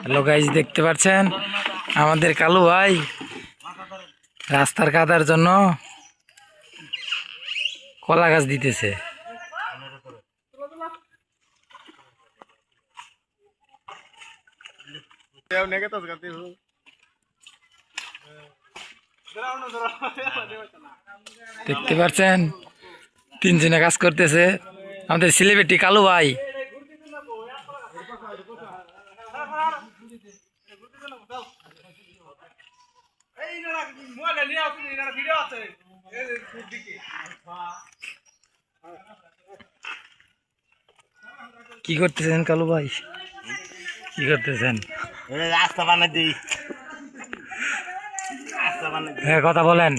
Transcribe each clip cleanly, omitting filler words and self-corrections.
Hello guys, দেখতে পাচ্ছেন আমাদের কালু ভাই রাস্তার কাদার জন্য কলা গাছ দিতেছে। দেখতে পাচ্ছেন তিনজনে কাজ করতেছে আমাদের সেলিব্রিটি কালু ভাই। কি করতেছেন কালু ভাই, কি করতেছেন? রাস্তা বানাই দিই, হ্যাঁ, কথা বলেন।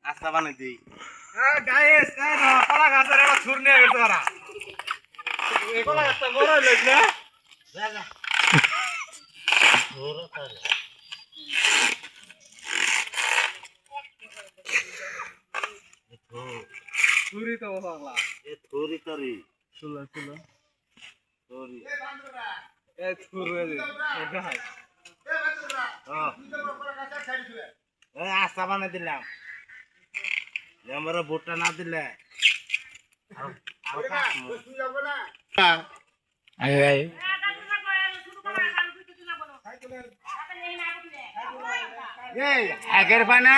রাস্তা বানাই দিই। Turi to sagla. থুরি তরি Sula sula. তরি Turi de. Eta hai. রাস্তা বানাই দিলাম। আমরা ভোটটা না দিলে আগের বানা